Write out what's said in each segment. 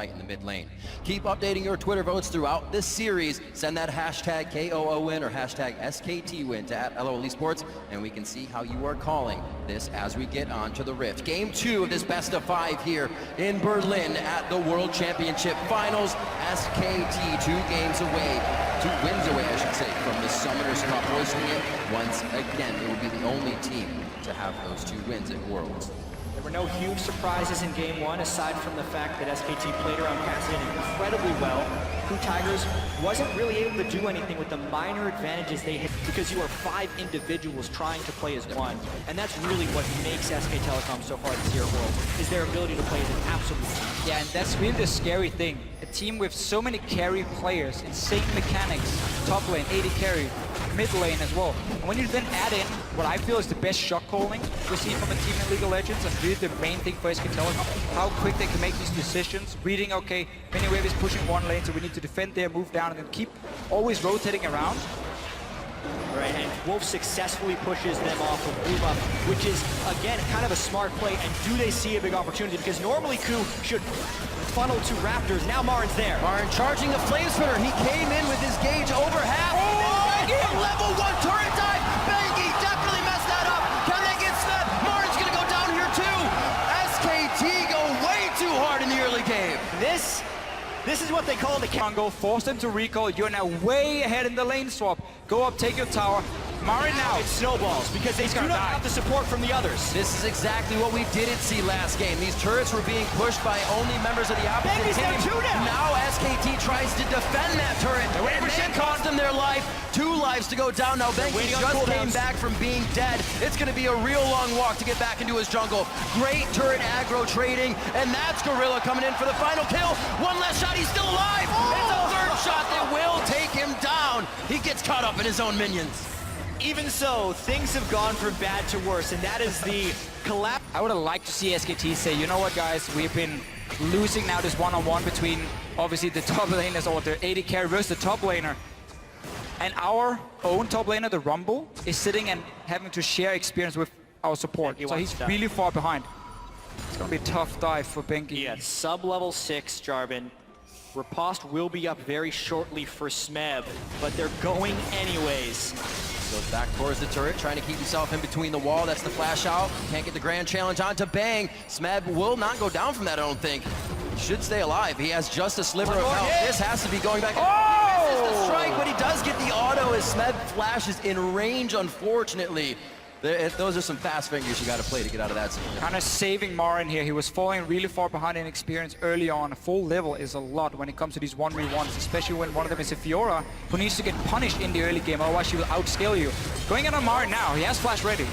in the mid lane. Keep updating your Twitter votes throughout this series. Send that hashtag KOO win or hashtag SKT win to @LOL Esports, and we can see how you are calling this as we get on to the Rift. Game 2 of this best of 5 here in Berlin at the World Championship Finals. SKT 2 games away, 2 wins away, I should say, from the Summoners Cup, hoisting it once again. It will be the only team to have those 2 wins at Worlds. There were no huge surprises in Game 1, aside from the fact that SKT played around Cassidy incredibly well. KOO Tigers wasn't really able to do anything with the minor advantages they had, because you are 5 individuals trying to play as one. And that's really what makes SK Telecom so far this year at World, is their ability to play as an absolute team. Yeah, and that's really the scary thing. A team with so many carry players, insane mechanics, top lane, 80 carry, mid lane as well. And when you then add in what I feel is the best shot calling we see from a team in League of Legends, and really the main thing for SK Telecom, how quick they can make these decisions, reading, okay, Miniwave is pushing one lane, so we need to defend there, move down, and then keep always rotating around. Right, and Wolf successfully pushes them off of Boom Up, which is, again, kind of a smart play. And do they see a big opportunity? Because normally KOO should funnel to Raptors. Now Marin's there. Marin charging the Flame Spitter. He came in with his gauge over half. Level 1 turret dive. Bengi definitely messed that up. Can they get Smeb? Marin's going to go down here too. SKT go way too hard in the early game. This is what they call the Go, force them to recall. You're now way ahead in the lane swap. Go up, take your tower. Marin now. It snowballs because they do not have the support from the others. This is exactly what we didn't see last game. These turrets were being pushed by only members of the opposite team. Now SKT tries to defend that turret, and it cost them their life. 2 lives to go down now. Bengi just came back from being dead. It's going to be a real long walk to get back into his jungle. Great turret aggro trading, and that's Gorilla coming in for the final kill. One last shot, he's still alive. It's a 3rd shot that will take him down. He gets caught up in his own minions. Even so, things have gone from bad to worse, and that is the collapse. I would have liked to see SKT say, you know what, guys, we've been losing now this one-on-one between, obviously, the top laners or the 80 carry versus the top laner. And our own top laner, the Rumble, is sitting and having to share experience with our support. So he's really far behind. It's going to be a tough dive for Bengi. Yeah, sub-level 6, Jarvan. Riposte will be up very shortly for Smeb, but they're going anyways. Goes back towards the turret, trying to keep himself in between the wall. That's the flash out. Can't get the grand challenge onto Bang. Smeb will not go down from that, I don't think. He should stay alive. He has just a sliver of health. This has to be going back. Oh! This is the strike, but he does get the auto as Smeb flashes in range, unfortunately. Those are some fast fingers you got to play to get out of that situation. Kind of saving Marin here. He was falling really far behind in experience early on. A full level is a lot when it comes to these 1v1s, especially when one of them is a Fiora, who needs to get punished in the early game, otherwise she will outscale you. Going in on Marin now. He has flash ready.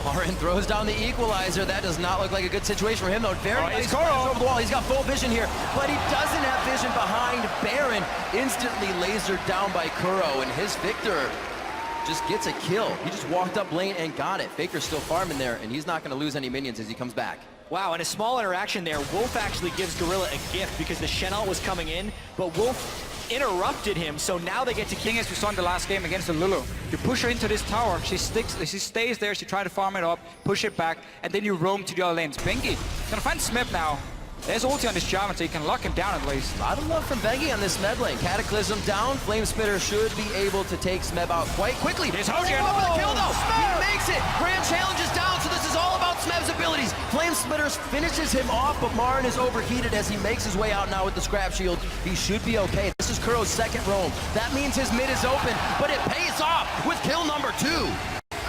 Marin throws down the equalizer. That does not look like a good situation for him, though. Very nice over the wall. He's got full vision here, but he doesn't have vision behind Baron. Instantly lasered down by KOO, and his Victor just gets a kill. He just walked up lane and got it. Faker's still farming there, and he's not going to lose any minions as he comes back. Wow, and a small interaction there. Wolf actually gives Gorilla a gift because the Shenal was coming in, but Wolf interrupted him, so now they get to King, as we saw in the last game against the Lulu. You push her into this tower, she stays there, she tries to farm it up, push it back, and then you roam to the other lanes. Bengi gonna find Smeb now. There's ulti on this Jarvan, so you can lock him down at least. A lot of love from Bengi on this Smeb lane. Cataclysm down. Flame Spitter should be able to take Smeb out quite quickly. There's Hogan. For the kill, though. He makes it. Grand challenge is down, so this is all about Smeb's abilities. Flame Spitter finishes him off, but Marin is overheated as he makes his way out now with the scrap shield. He should be okay. This is KOO's 2nd roam. That means his mid is open, but it pays off with kill number 2.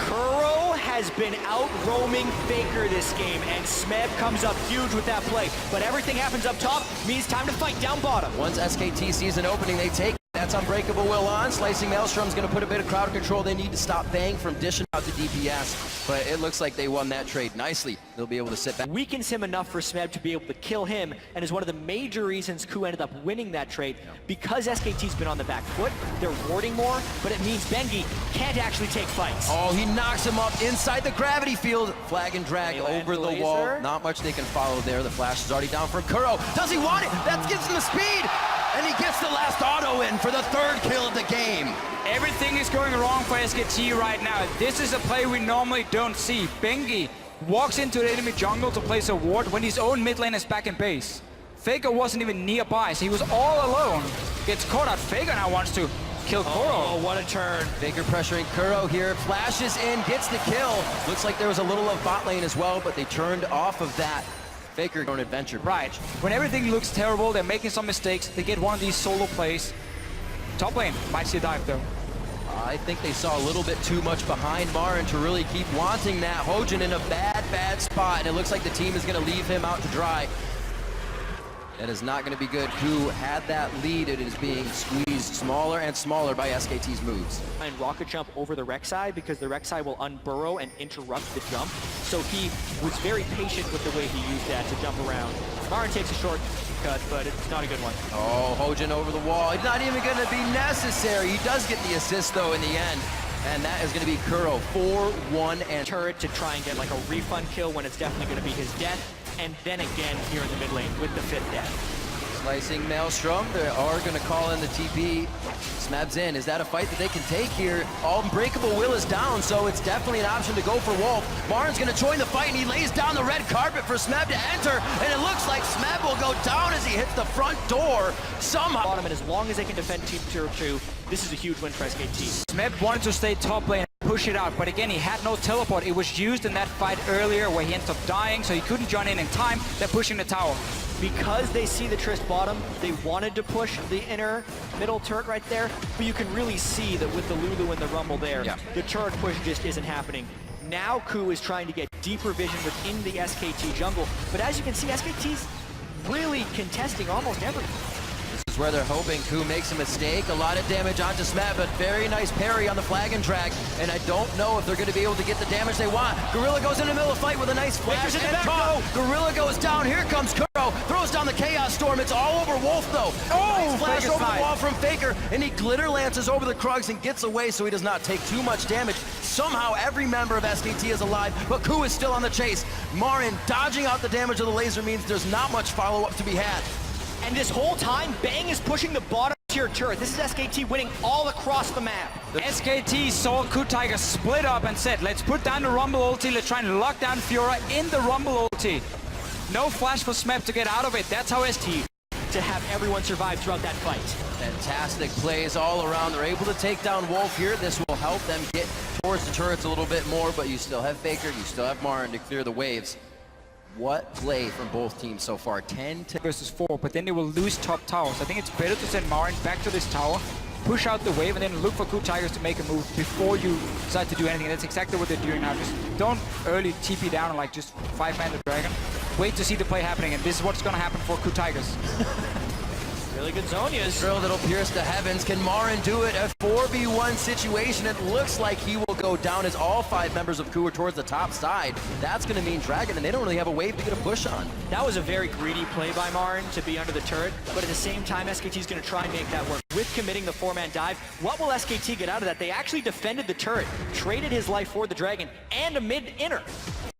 KOO has been out-roaming Faker this game, and Smeb comes up huge with that play. But everything happens up top, means time to fight down bottom. Once SKT sees an opening, they take. That's Unbreakable Will on. Slicing Maelstrom's going to put a bit of crowd control. They need to stop Bang from dishing out the DPS, but it looks like they won that trade nicely. They'll be able to sit back. Weakens him enough for Smeb to be able to kill him, and is one of the major reasons KOO ended up winning that trade. Because SKT's been on the back foot, they're warding more, but it means Bengi can't actually take fights. Oh, he knocks him up inside the gravity field. Flag and drag over the wall. Not much they can follow there. The flash is already down for KOO. Does he want it? That gives him the speed. And he gets the last auto in for the 3rd kill of the game. Everything is going wrong for SKT right now. This is a play we normally don't see. Bengi walks into the enemy jungle to place a ward when his own mid lane is back in base. Faker wasn't even nearby, so he was all alone. Gets caught out. Faker now wants to kill KOO. Oh, what a turn. Faker pressuring KOO here, flashes in, gets the kill. Looks like there was a little of bot lane as well, but they turned off of that. Faker going adventure. Right. When everything looks terrible, they're making some mistakes, they get one of these solo plays. Top lane might see a dive though. I think they saw a little bit too much behind Marin to really keep wanting that. Hojin in a bad spot, and it looks like the team is going to leave him out to dry. That is not going to be good. KOO had that lead. It is being squeezed smaller and smaller by SKT's moves. And rocket jump over the Rek'Sai because the Rek'Sai will unburrow and interrupt the jump. So he was very patient with the way he used that to jump around. Marin takes a shortcut, but it's not a good one. Oh, Hojin over the wall. It's not even going to be necessary. He does get the assist, though, in the end. And that is going to be KOO. 4-1 and turret to try and get like a refund kill when it's definitely going to be his death. And then again here in the mid lane with the 5th death. Slicing Maelstrom. They are going to call in the TP. Smeb's in. Is that a fight that they can take here? Unbreakable Will is down, so it's definitely an option to go for Wolf. Marin's going to join the fight, and he lays down the red carpet for Smeb to enter. And it looks like Smeb will go down as he hits the front door somehow. Bottom, and as long as they can defend Team Tier 2, this is a huge win for SKT. Smeb wanted to stay top lane, push it out, but again, he had no teleport. It was used in that fight earlier where he ended up dying, so he couldn't join in time. They're pushing the tower. Because they see the Trist bottom, they wanted to push the inner middle turret right there, but you can really see that with the Lulu and the Rumble there, the turret push just isn't happening. Now KOO is trying to get deeper vision within the SKT jungle, but as you can see, SKT's really contesting almost everything. This is where they're hoping KOO makes a mistake. A lot of damage onto Smeb, but very nice parry on the flag and drag. And I don't know if they're going to be able to get the damage they want. Gorilla goes in the middle of the fight with a nice flash and call. Gorilla goes down. Here comes KOO. Throws down the Chaos Storm. It's all over Wolf, though. Oh, nice flash over the wall from Faker. And he glitter lances over the Krugs and gets away so he does not take too much damage. Somehow every member of SKT is alive, but KOO is still on the chase. Marin dodging out the damage of the laser means there's not much follow-up to be had. And this whole time, Bang is pushing the bottom tier turret. This is SKT winning all across the map. SKT saw KOO Tiger split up and said, let's put down the Rumble ulti, let's try and lock down Fiora in the Rumble ulti. No flash for Smeb to get out of it. That's how SKT to have everyone survive throughout that fight. Fantastic plays all around. They're able to take down Wolf here. This will help them get towards the turrets a little bit more, but you still have Faker, you still have Marin to clear the waves. What play from both teams so far? 10 versus 4, but then they will lose top towers. I think it's better to send Marin back to this tower, push out the wave, and then look for KOO Tigers to make a move before you decide to do anything. That's exactly what they're doing now. Just don't early TP down and like just 5-man the dragon. Wait to see the play happening, and this is what's going to happen for KOO Tigers. Really good Zhonya's. Drill that'll pierce the heavens. Can Marin do it? A 4v1 situation. It looks like he will go down as all 5 members of KOO are towards the top side. That's going to mean Dragon, and they don't really have a wave to get a push on. That was a very greedy play by Marin to be under the turret, but at the same time, SKT is going to try and make that work. With committing the 4-man dive, what will SKT get out of that? They actually defended the turret, traded his life for the Dragon, and a mid-inner.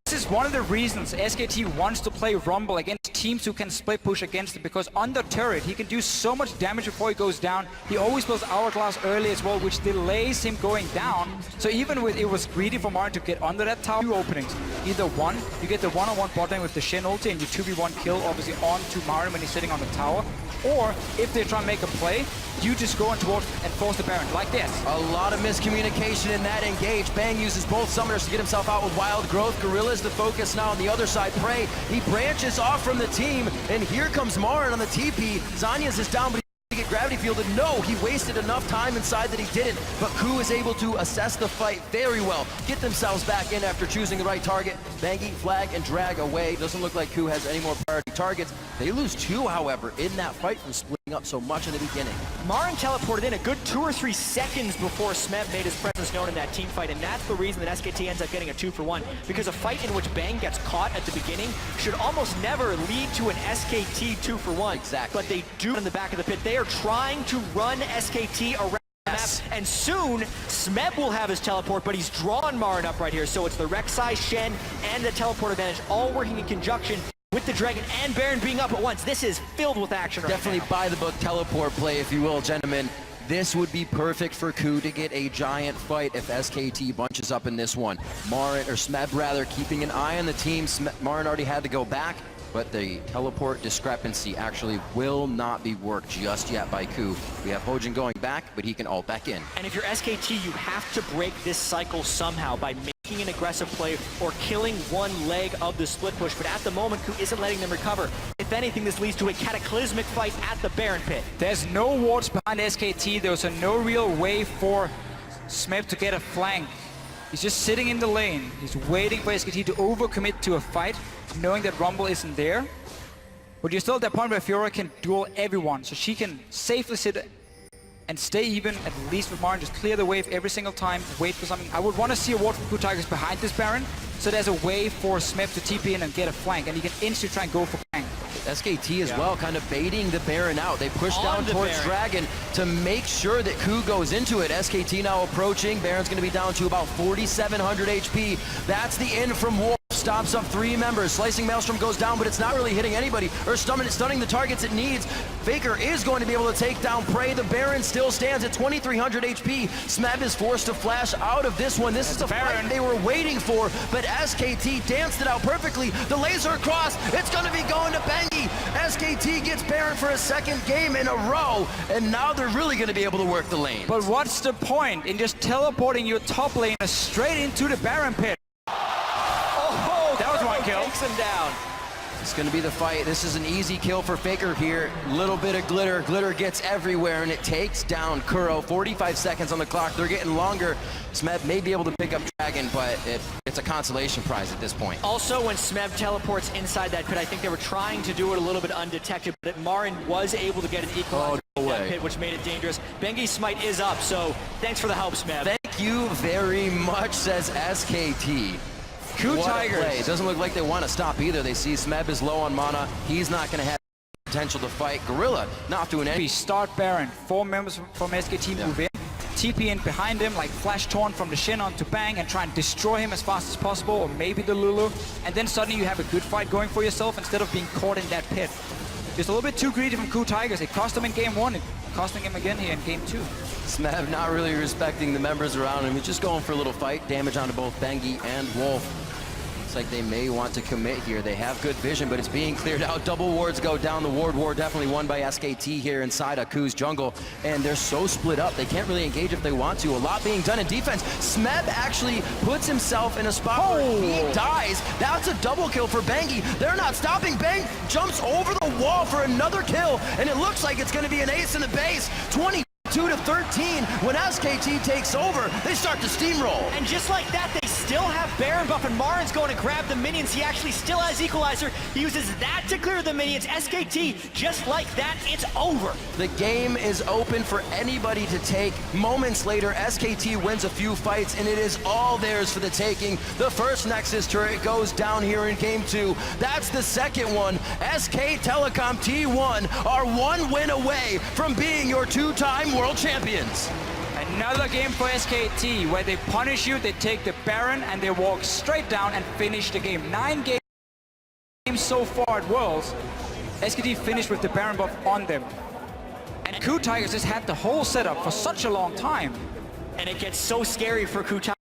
This is one of the reasons SKT wants to play Rumble against teams who can split push against it, because on the turret he can do so much damage before he goes down. He always builds Hourglass early as well, which delays him going down. So even with it was greedy for Marin to get under that tower. 2 openings. Either one, you get the one-on-one bot lane with the Shen ulti and you 2v1 kill obviously onto Marin when he's sitting on the tower. Or if they try and make a play, you just go on towards and force the Baron like this. A lot of miscommunication in that engage. Bang uses both summoners to get himself out with Wild Growth. Gorilla's the focus now on the other side. Prey, he branches off from the team, and here comes Marin on the TP. Zanya's is down, but he get gravity fielded. No, he wasted enough time inside that he didn't, but KOO is able to assess the fight very well, get themselves back in after choosing the right target. Bangy, flag, and drag away. Doesn't look like KOO has any more priority targets. They lose 2, however, in that fight from splitting up so much in the beginning. Marin teleported in a good 2 or 3 seconds before Smeb made his presence known in that team fight, and that's the reason that SKT ends up getting a 2-for-1, because a fight in which Bang gets caught at the beginning should almost never lead to an SKT 2-for-1. Exactly. But they do in the back of the pit. They are trying to run SKT around the map, and soon Smeb will have his teleport, but he's drawn Marin up right here, so it's the Rek'Sai, Shen, and the teleport advantage all working in conjunction with the Dragon and Baron being up at once. This is filled with action right Definitely now. by the book teleport play, if you will, gentlemen. This would be perfect for KOO to get a giant fight if SKT bunches up in this one. Marin, or Smeb rather, keeping an eye on the team. Marin already had to go back. but the teleport discrepancy actually will not be worked just yet by KOO. We have Hojin going back, but he can ult back in. And if you're SKT, you have to break this cycle somehow by making an aggressive play or killing one leg of the split push. But at the moment, KOO isn't letting them recover. If anything, this leads to a cataclysmic fight at the Baron pit. There's no wards behind SKT. There's no real way for Smeb to get a flank. He's just sitting in the lane. He's waiting for SKT to overcommit to a fight, knowing that Rumble isn't there. But you're still at that point where Fiora can duel everyone, so she can safely sit and stay even, at least with Marin, just clear the wave every single time, wait for something. I would want to see a ward from KOO Tigers behind this Baron, so there's a way for Smeb to TP in and get a flank, and he can instantly try and go for flank. SKT as well, kind of baiting the Baron out. They push down towards Dragon to make sure that KOO goes into it. SKT now approaching. Baron's going to be down to about 4,700 HP. That's the in from Wolf. Stops up 3 members. Slicing Maelstrom goes down, but it's not really hitting anybody or stunning the targets it needs. Faker is going to be able to take down Prey. The Baron still stands at 2,300 HP. Smeb is forced to flash out of this one. This is the fight they were waiting for, but SKT danced it out perfectly. The laser across. It's going to be going to Bengi. SKT gets Baron for a second game in a row, and now they're really going to be able to work the lane. But what's the point in just teleporting your top laner straight into the Baron pit? That was one kill. Takes him down. It's going to be the fight. This is an easy kill for Faker here. Little bit of glitter. Glitter gets everywhere, and it takes down KOO. 45 seconds on the clock. They're getting longer. Smeb may be able to pick up Dragon, but it's a consolation prize at this point. Also, when Smeb teleports inside that pit, I think they were trying to do it a little bit undetected, but Marin was able to get an equalizer in that pit, which made it dangerous. Bengi's smite is up, so thanks for the help, Smeb. Thank you very much, says SKT. KOO Tigers. It doesn't look like they want to stop either. They see Smeb is low on mana. He's not going to have potential to fight. Gorilla not doing anything. We start Baron. 4 members from SKT move in. TP in behind him, like Flash Torn from the Shin onto Bang, and try and destroy him as fast as possible, or maybe the Lulu. And then suddenly you have a good fight going for yourself instead of being caught in that pit. Just a little bit too greedy from KOO Tigers. It cost them in game 1. It's costing him again here in game 2. Smeb not really respecting the members around him. He's just going for a little fight. Damage onto both Bengi and Wolf. Like they may want to commit here. They have good vision, but it's being cleared out. Double wards go down. The ward war definitely won by SKT here inside of KOO's jungle, and they're so split up. They can't really engage if they want to. A lot being done in defense. Smeb actually puts himself in a spot where he dies. That's a double kill for Bengi. They're not stopping. Bang jumps over the wall for another kill, and it looks like it's going to be an ace in the base. 22 to 13. When SKT takes over, they start to steamroll. And just like that, they still have Baron buff, and Marin's going to grab the minions. He actually still has Equalizer. He uses that to clear the minions. SKT, just like that, it's over. The game is open for anybody to take. Moments later, SKT wins a few fights, and it is all theirs for the taking. The first Nexus turret goes down here in game 2. That's the second one. SK Telecom T1 are 1 win away from being your 2-time world champions. Another game for SKT, where they punish you, they take the Baron, and they walk straight down and finish the game. 9 games so far at Worlds. SKT finished with the Baron buff on them. And KOO Tigers has had the whole setup for such a long time. And it gets so scary for KOO Tigers.